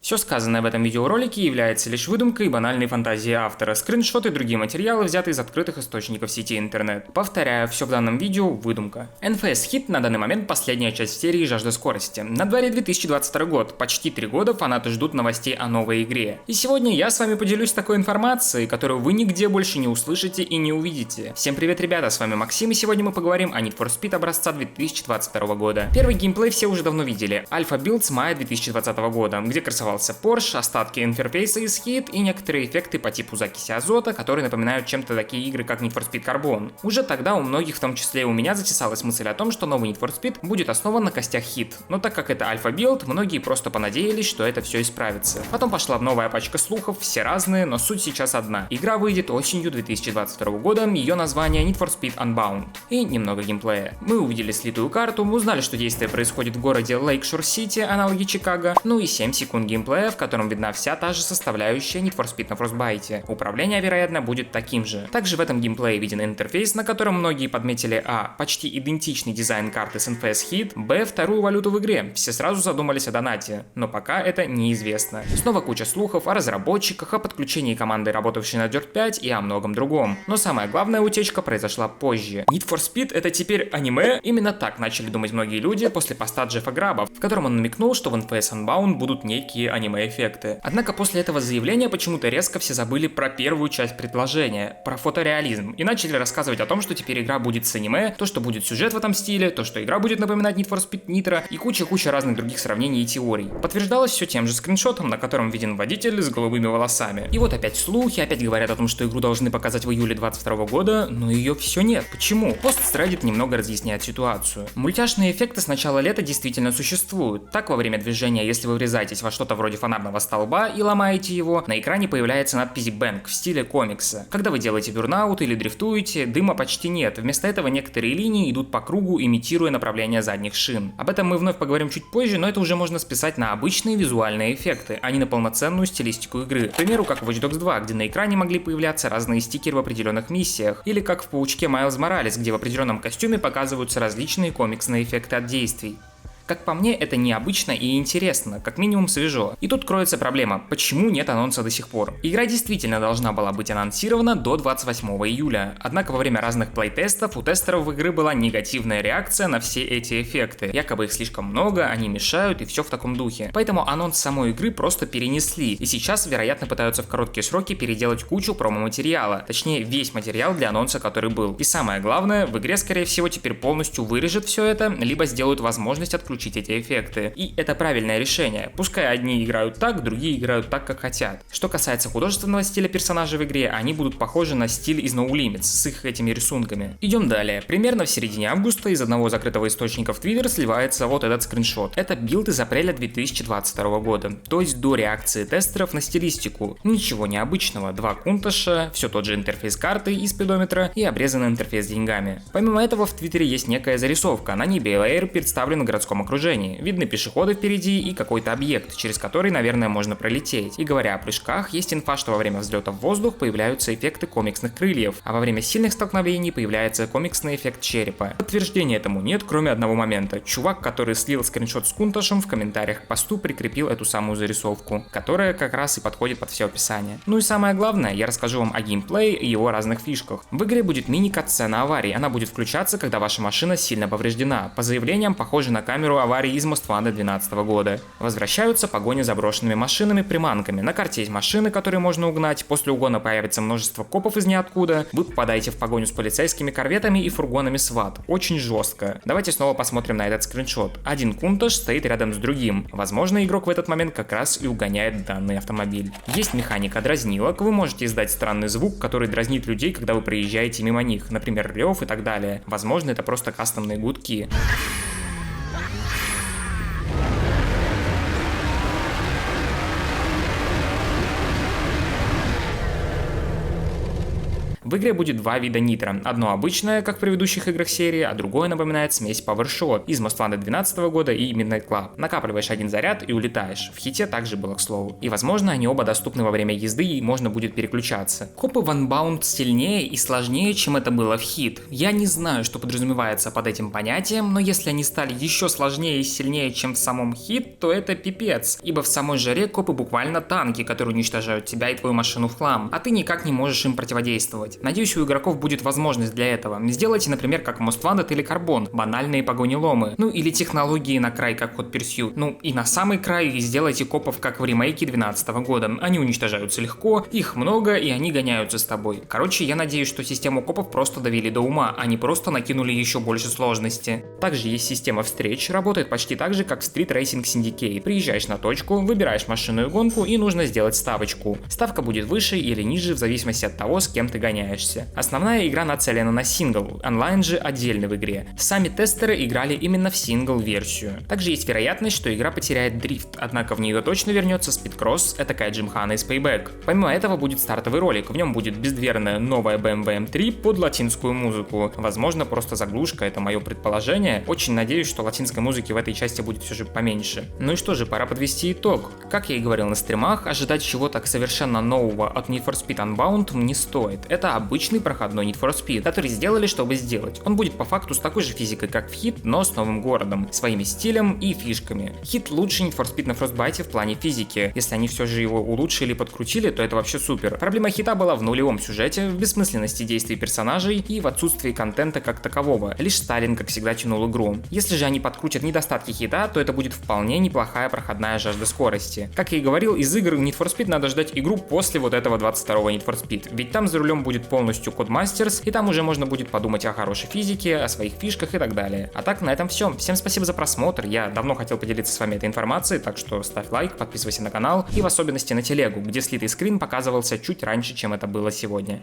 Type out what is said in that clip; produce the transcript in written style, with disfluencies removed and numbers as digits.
Все сказанное в этом видеоролике является лишь выдумкой и банальной фантазией автора. Скриншоты и другие материалы взяты из открытых источников сети интернет. Повторяю, все в данном видео выдумка. NFS Hit на данный момент последняя часть серии «Жажда скорости». На дворе 2022 год. Почти 3 года фанаты ждут новостей о новой игре. И сегодня я с вами поделюсь такой информацией, которую вы нигде больше не услышите и не увидите. Всем привет, ребята, с вами Максим, и сегодня мы поговорим о Need for Speed образца 2022 года. Первый геймплей все уже давно видели. Альфа-билд с мая 2020 года, где красовался Porsche, остатки интерфейса из Hit и некоторые эффекты по типу закиси азота, которые напоминают чем-то такие игры, как Need for Speed Carbon. Уже тогда у многих, в том числе и у меня, затесалась мысль о том, что новый Need for Speed будет основан на костях Hit. Но так как это альфа-билд, многие просто понадеялись, что это все исправится. Потом пошла новая пачка слухов, все разные, но суть сейчас одна. Игра выйдет осенью 2022 года, ее название Need for Speed Unbound. И немного геймплея. Мы увидели слитую карту, узнали, что действие происходит в городе Лейкшор-Сити, аналоги Чикаго, ну и 7 секунд геймплея, в котором видна вся та же составляющая Need for Speed на Frostbite. Управление, вероятно, будет таким же. Также в этом геймплее виден интерфейс, на котором многие подметили почти идентичный дизайн карты с NFS Hit, вторую валюту в игре. Все сразу задумались о донате, но пока это неизвестно. Снова куча слухов о разработчиках, о подключении команды, работавшей на Dirt 5 и о многом другом. Но самая главная утечка произошла позже. Need for Speed это теперь аниме? Именно так начали думать многие люди после поста Джеффа Граба, в котором он намекнул, что в NFS Unbound будут некие аниме-эффекты. Однако после этого заявления почему-то резко все забыли про первую часть предложения, про фотореализм, и начали рассказывать о том, что теперь игра будет с аниме, то, что будет сюжет в этом стиле, то, что игра будет напоминать Need for Speed Nitro и куча разных других сравнений и теорий. Подтверждалось все тем же скриншотом, на котором виден водитель с голубыми волосами. И вот опять слухи, опять говорят о том, что игру должны показать в июле 2022 года, но ее все нет. Почему? Пост с Reddit немного разъясняет ситуацию. Мультяшные эффекты с начала лета действительно существуют. Так, во время движения, если вы врезаетесь во что-то вроде фонарного столба и ломаете его, на экране появляется надпись Bang в стиле комикса. Когда вы делаете бёрнаут или дрифтуете, дыма почти нет. Вместо этого некоторые линии идут по кругу, имитируя направление задних шин. Об этом мы вновь поговорим чуть позже, но это уже можно списать на обычные визуальные эффекты, а не на полноценную стилистику игры. К примеру, как в Watch Dogs 2, где на экране могли появляться разные стикеры в определенных миссиях, или как в Паучке Майлз Моралес, где в определенном костюме показываются различные комиксные эффекты от действий. Как по мне, это необычно и интересно, как минимум свежо. И тут кроется проблема, почему нет анонса до сих пор. Игра действительно должна была быть анонсирована до 28 июля, однако во время разных плейтестов у тестеров в игры была негативная реакция на все эти эффекты. Якобы их слишком много, они мешают и все в таком духе. Поэтому анонс самой игры просто перенесли, и сейчас, вероятно, пытаются в короткие сроки переделать кучу промо-материала, точнее весь материал для анонса, который был. И самое главное, в игре, скорее всего, теперь полностью вырежет все это, либо сделают возможность отключить эти эффекты. И это правильное решение. Пускай одни играют так, другие играют так, как хотят. Что касается художественного стиля персонажей в игре, они будут похожи на стиль из No Limits с их этими рисунками. Идем далее. Примерно в середине августа из одного закрытого источника в Twitter сливается вот этот скриншот. Это билд из апреля 2022 года, то есть до реакции тестеров на стилистику. Ничего необычного. 2 кунташа, все тот же интерфейс карты и спидометра и обрезанный интерфейс с деньгами. Помимо этого в Твиттере есть некая зарисовка. На ней Bel-Air представлен в городском окружении. Видны пешеходы впереди и какой-то объект, через который, наверное, можно пролететь. И говоря о прыжках, есть инфа, что во время взлета в воздух появляются эффекты комиксных крыльев, а во время сильных столкновений появляется комиксный эффект черепа. Подтверждения этому нет, кроме одного момента. Чувак, который слил скриншот с кунташем, в комментариях к посту прикрепил эту самую зарисовку, которая как раз и подходит под все описание. Ну и самое главное, я расскажу вам о геймплее и его разных фишках. В игре будет мини-катсцена аварии, она будет включаться, когда ваша машина сильно повреждена. По заявлениям, похоже на камеру аварии из Most Wanted 2012 года. Возвращаются погони заброшенными машинами-приманками. На карте есть машины, которые можно угнать, после угона появится множество копов из ниоткуда, вы попадаете в погоню с полицейскими корветами и фургонами SWAT. Очень жестко. Давайте снова посмотрим на этот скриншот. Один кунташ стоит рядом с другим. Возможно, игрок в этот момент как раз и угоняет данный автомобиль. Есть механика дразнилок, вы можете издать странный звук, который дразнит людей, когда вы проезжаете мимо них, например, рев и так далее. Возможно, это просто кастомные гудки. В игре будет два вида нитро. Одно обычное, как в предыдущих играх серии, а другое напоминает смесь PowerShot из Most Wanted 2012 года и Midnight Club. Накапливаешь один заряд и улетаешь. В хите также было, к слову. И возможно, они оба доступны во время езды и можно будет переключаться. Копы в Unbound сильнее и сложнее, чем это было в хит. Я не знаю, что подразумевается под этим понятием, но если они стали еще сложнее и сильнее, чем в самом хит, то это пипец. Ибо в самой жаре копы буквально танки, которые уничтожают тебя и твою машину в хлам, а ты никак не можешь им противодействовать. Надеюсь, у игроков будет возможность для этого. Сделайте, например, как Most Wanted или Carbon, банальные погонеломы. Ну или технологии на край, как Hot Pursuit. Ну и на самый край сделайте копов, как в ремейке 2012 года. Они уничтожаются легко, их много и они гоняются с тобой. Короче, я надеюсь, что систему копов просто довели до ума, а не просто накинули еще больше сложности. Также есть система встреч, работает почти так же, как в Street Racing Syndicate. Приезжаешь на точку, выбираешь машинную гонку и нужно сделать ставочку. Ставка будет выше или ниже в зависимости от того, с кем ты гоняешься. Основная игра нацелена на сингл, онлайн же отдельно в игре. Сами тестеры играли именно в сингл-версию. Также есть вероятность, что игра потеряет дрифт, однако в нее точно вернется спидкросс, этакая джимхана из Payback. Помимо этого будет стартовый ролик, в нем будет бездверная новая BMW M3 под латинскую музыку. Возможно, просто заглушка, это мое предположение. Очень надеюсь, что латинской музыки в этой части будет все же поменьше. Ну и что же, пора подвести итог. Как я и говорил на стримах, ожидать чего-то совершенно нового от Need for Speed Unbound не стоит. Это обычный проходной Need for Speed, который сделали, чтобы сделать. Он будет по факту с такой же физикой, как в хит, но с новым городом, своими стилем и фишками. Хит лучше Need for Speed на Frostbite в плане физики. Если они все же его улучшили и подкрутили, то это вообще супер. Проблема хита была в нулевом сюжете, в бессмысленности действий персонажей и в отсутствии контента как такового. Лишь Сталин, как всегда, тянул игру. Если же они подкрутят недостатки хита, то это будет вполне неплохая проходная жажда скорости. Как я и говорил, из игр Need for Speed надо ждать игру после вот этого 22-го Need for Speed, ведь там за рулем будет полностью Codemasters, и там уже можно будет подумать о хорошей физике, о своих фишках и так далее. А так, на этом все. Всем спасибо за просмотр, я давно хотел поделиться с вами этой информацией, так что ставь лайк, подписывайся на канал и в особенности на телегу, где слитый скрин показывался чуть раньше, чем это было сегодня.